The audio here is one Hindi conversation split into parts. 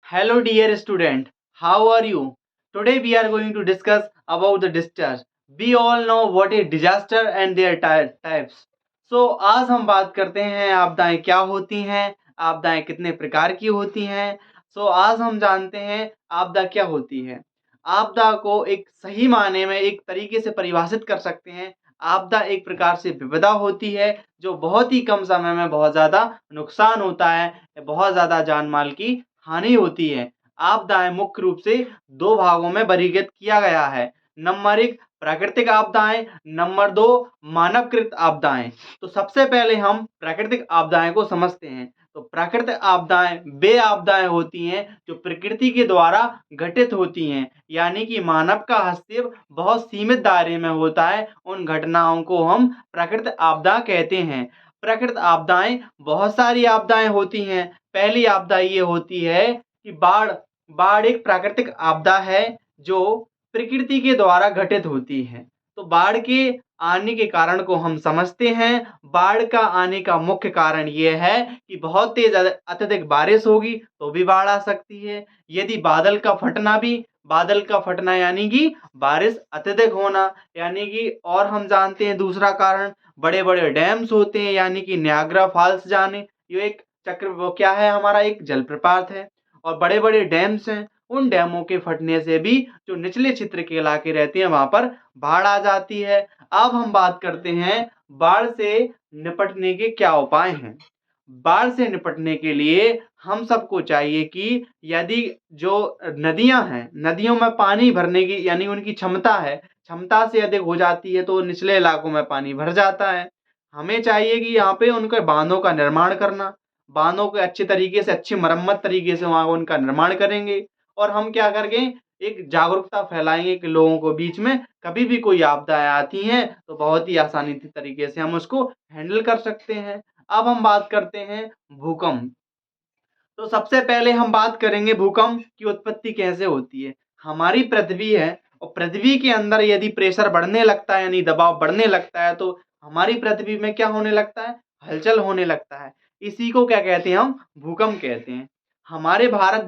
Hello dear student, how are you? Today we are going to discuss about the disaster. We all know what is disaster and their types. So आज हम बात करते हैं आपदाएं क्या होती हैं, आपदाएं कितने प्रकार की होती हैं। आज हम जानते हैं आपदा क्या होती है। आपदा को एक सही मायने में एक तरीके से परिभाषित कर सकते हैं। आपदा एक प्रकार से विपदा होती है जो बहुत ही कम समय में बहुत ज़्यादा नुकसान होता है, बहुत ज़्यादा जान माल की हानि होती है। आपदाएँ मुख्य रूप से 2 भागों में वर्गीकृत किया गया है। नंबर 1 प्राकृतिक आपदाएँ, नंबर 2 मानवकृत आपदाएँ। तो सबसे पहले हम प्राकृतिक आपदाएँ को समझते हैं। तो प्राकृतिक आपदाएँ वे आपदाएँ होती हैं जो प्रकृति के द्वारा घटित होती हैं, यानी कि मानव का हस्तक्षेप बहुत सीमित दायरे में होता है। उन घटनाओं को हम प्राकृतिक आपदा कहते हैं। प्राकृतिक आपदाएँ बहुत सारी आपदाएँ होती हैं। पहली आपदा ये होती है कि बाढ़। बाढ़ एक प्राकृतिक आपदा है जो प्रकृति के द्वारा घटित होती है। तो बाढ़ के आने के कारण को हम समझते हैं। बाढ़ का आने का मुख्य कारण ये है कि बहुत तेज अत्यधिक बारिश होगी तो भी बाढ़ आ सकती है। यदि बादल का फटना यानी कि बारिश अत्यधिक होना, यानी कि और हम जानते हैं दूसरा कारण बड़े-बड़े डैम्स होते हैं, यानी कि नियाग्रा फॉल्स जाने, ये एक चक्र वो क्या है हमारा एक जलप्रपात है। और बड़े-बड़े डैम्स हैं, उन डैमों के फटने से भी जो निचले क्षेत्र के इलाके रहते हैं वहाँ पर बाढ़ आ जाती है। अब हम बात करते हैं बाढ़ से निपटने के क्या उपाय हैं। बाढ़ से निपटने के लिए हम सबको चाहिए कि यदि जो नदियाँ हैं, नदियों में पानी भरने की यानी उनकी क्षमता है, क्षमता से अधिक हो जाती है तो निचले इलाकों में पानी भर जाता है। हमें चाहिए कि यहाँ पे उनके बाँधों का निर्माण करना, बाँधों को अच्छे तरीके से अच्छी मरम्मत तरीके से वहाँ उनका निर्माण करेंगे। और हम क्या करेंगे, एक जागरूकता फैलाएँगे कि लोगों को बीच में कभी भी कोई आपदाएँ आती हैं तो बहुत ही आसानी तरीके से हम उसको हैंडल कर सकते हैं। अब हम बात करते हैं भूकंप। तो सबसे पहले हम बात करेंगे भूकंप की उत्पत्ति कैसे होती है। हमारी पृथ्वी है और पृथ्वी के अंदर यदि प्रेशर बढ़ने लगता है यानी दबाव बढ़ने लगता है तो हमारी पृथ्वी में क्या होने लगता है, हलचल होने लगता है। इसी को क्या कहते हैं, हम भूकंप कहते हैं। हमारे भारत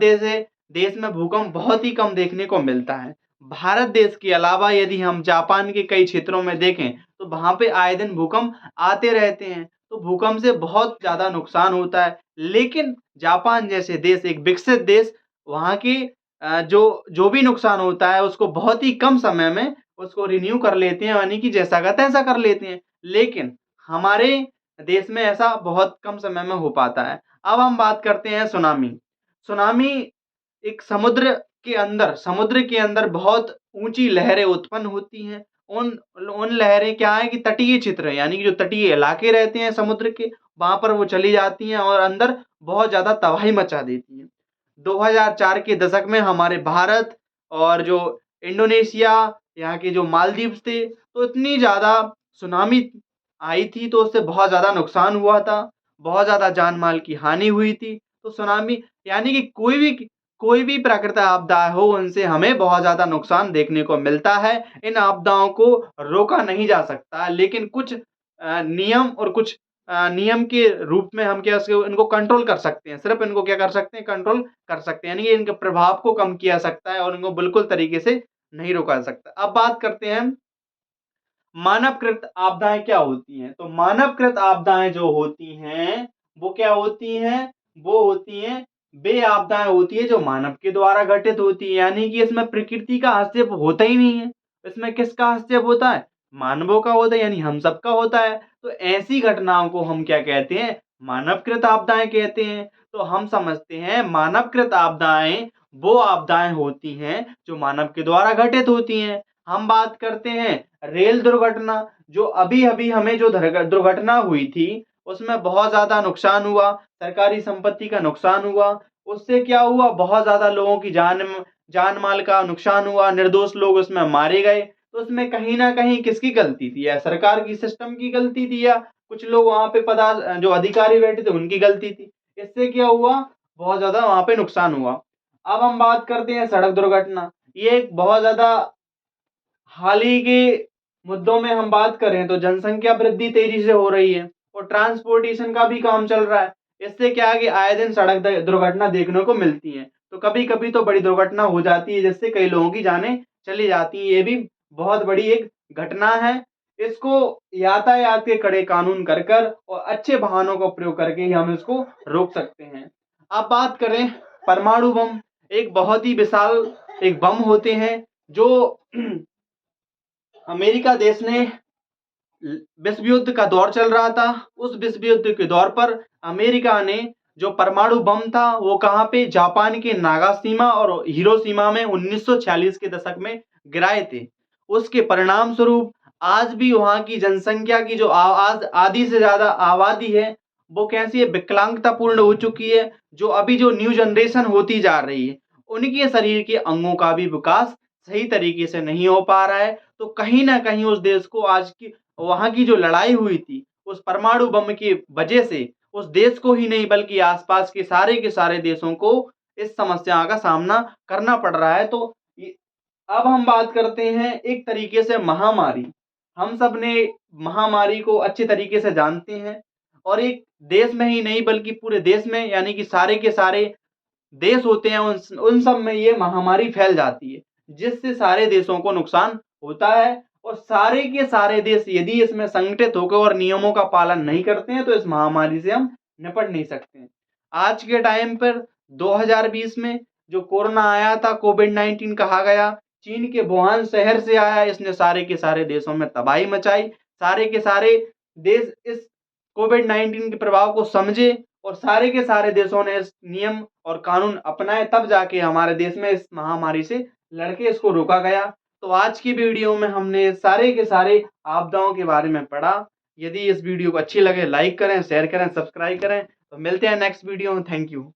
देश में भूकंप बहुत ही कम देखने को मिलता है। भारत देश के अलावा यदि हम जापान के कई क्षेत्रों में देखें तो वहाँ पे आए दिन भूकंप आते रहते हैं। तो भूकंप से बहुत ज़्यादा नुकसान होता है। लेकिन जापान जैसे देश, एक विकसित देश, वहाँ की जो जो भी नुकसान होता है उसको बहुत ही कम समय में उसको रिन्यू कर लेते हैं, यानी कि जैसा का तैसा कर लेते हैं। लेकिन हमारे देश में ऐसा बहुत कम समय में हो पाता है। अब हम बात करते हैं सुनामी। सुनामी एक समुद्र के अंदर बहुत ऊँची लहरें उत्पन्न होती हैं। उन उन लहरें क्या है कि तटीय क्षेत्र है, यानी कि जो तटीय इलाके रहते हैं समुद्र के, वहाँ पर वो चली जाती हैं और अंदर बहुत ज़्यादा तबाही मचा देती हैं। 2004 के दशक में हमारे भारत और जो इंडोनेशिया, यहाँ के जो मालदीव्स थे, तो इतनी ज़्यादा सुनामी आई थी तो उससे बहुत ज़्यादा नुकसान हुआ था, बहुत ज़्यादा जान-माल की हानि हुई थी। तो सुनामी यानी कि कोई भी प्राकृतिक आपदा हो, उनसे हमें बहुत ज़्यादा नुकसान देखने को मिलता है। इन आपदाओं को रोका नहीं जा सकता, लेकिन कुछ नियम और कुछ नियम के रूप में हम क्या उसको इनको कंट्रोल कर सकते हैं। सिर्फ़ इनको क्या कर सकते हैं, कंट्रोल कर सकते हैं, यानी कि इनके प्रभाव को कम किया जा सकता है और इनको बिल्कुल तरीके से नहीं रोका जा सकता। अब बात करते हैं मानवकृत आपदाएँ क्या होती हैं? तो मानवकृत आपदाएँ जो होती हैं, वो क्या होती हैं? वो होती हैं, वे आपदाएँ होती हैं जो मानव के द्वारा घटित होती हैं, यानी कि इसमें प्रकृति का हस्तक्षेप होता ही नहीं है। इसमें किसका हस्तक्षेप होता है? मानवों का होता है, यानी हम सबका होता है। तो ऐसी घटनाओं को हम क्या कहते हैं? मानवकृत आपदाएँ कहते हैं। तो हम समझते हैं मानवकृत आपदाएँ वो आपदाएँ होती हैं जो मानव के द्वारा घटित होती हैं। हम बात करते हैं रेल दुर्घटना, जो अभी-अभी हमें जो दुर्घटना हुई थी, उसमें बहुत ज़्यादा नुकसान हुआ, सरकारी संपत्ति का नुकसान हुआ। उससे क्या हुआ, बहुत ज़्यादा लोगों की जान-माल का नुकसान हुआ, निर्दोष लोग उसमें मारे गए। तो उसमें कहीं न कहीं किसकी गलती थी? या सरकार की, सिस्टम की गलती थी, या कुछ लोग वहाँ पे जो अधिकारी बैठे थे उनकी गलती थी? इससे क्या हुआ, बहुत ज़्यादा वहाँ पे नुकसान हुआ। अब हम बात करते हैं सड़क दुर्घटना। ये एक बहुत ज़्यादा हाल ही के मुद्दों में हम बात करें तो जनसंख्या वृद्धि तेजी से हो रही है और ट्रांसपोर्टेशन का भी काम चल रहा है। इससे क्या है कि आए दिन सड़क दुर्घटना देखने को मिलती हैं। तो कभी कभी तो बड़ी दुर्घटना हो जाती है, जिससे कई लोगों की जानें चली जाती है। ये भी बहुत बड़ी एक घटना है। इसको यातायात के कड़े कानून कर कर और अच्छे वाहनों का प्रयोग करके ही हम इसको रोक सकते हैं। अब बात करें परमाणु बम, एक बहुत ही विशाल एक बम होते हैं जो अमेरिका देश ने विश्व युद्ध का दौर चल रहा था। उस विश्व युद्ध के दौर पर अमेरिका ने जो परमाणु बम था वो कहाँ पे, जापान के नागासाकी और हिरोशिमा में 1946 के दशक में गिराए थे। उसके परिणाम स्वरूप आज भी वहाँ की जनसंख्या की जो आज आधी से ज्यादा आबादी है वो कैसी है, विकलांगता पूर्ण हो चुकी है। जो अभी जो न्यू जनरेशन होती जा रही है उनके शरीर के अंगों का भी विकास सही तरीके से नहीं हो पा रहा है। तो कहीं ना कहीं उस देश को आज की वहाँ की जो लड़ाई हुई थी उस परमाणु बम की वजह से उस देश को ही नहीं बल्कि आसपास के सारे देशों को इस समस्या का सामना करना पड़ रहा है। तो अब हम बात करते हैं एक तरीके से महामारी। हम सब ने महामारी को अच्छे तरीके से जानते हैं और एक देश में ही नहीं बल्कि पूरे देश में, यानी कि सारे के सारे देश होते हैं उन सब में ये महामारी फैल जाती है, जिससे सारे देशों को नुकसान होता है। और सारे के सारे देश यदि इसमें संगठित होकर और नियमों का पालन नहीं करते हैं तो इस महामारी से हम निपट नहीं सकते हैं। आज के टाइम पर 2020 में जो कोरोना आया था, कोविड-19 कहा गया, चीन के वुहान शहर से आया। इसने सारे के सारे देशों में तबाही मचाई। सारे के सारे देश इस कोविड-19 के प्रभाव को समझे और सारे के सारे देशों ने इस नियम और कानून अपनाए, तब जाके हमारे देश में इस महामारी से लड़के इसको रोका गया। तो आज की वीडियो में हमने सारे के सारे आपदाओं के बारे में पढ़ा। यदि इस वीडियो को अच्छी लगे लाइक करें, शेयर करें, सब्सक्राइब करें। तो मिलते हैं नेक्स्ट वीडियो में। Thank you.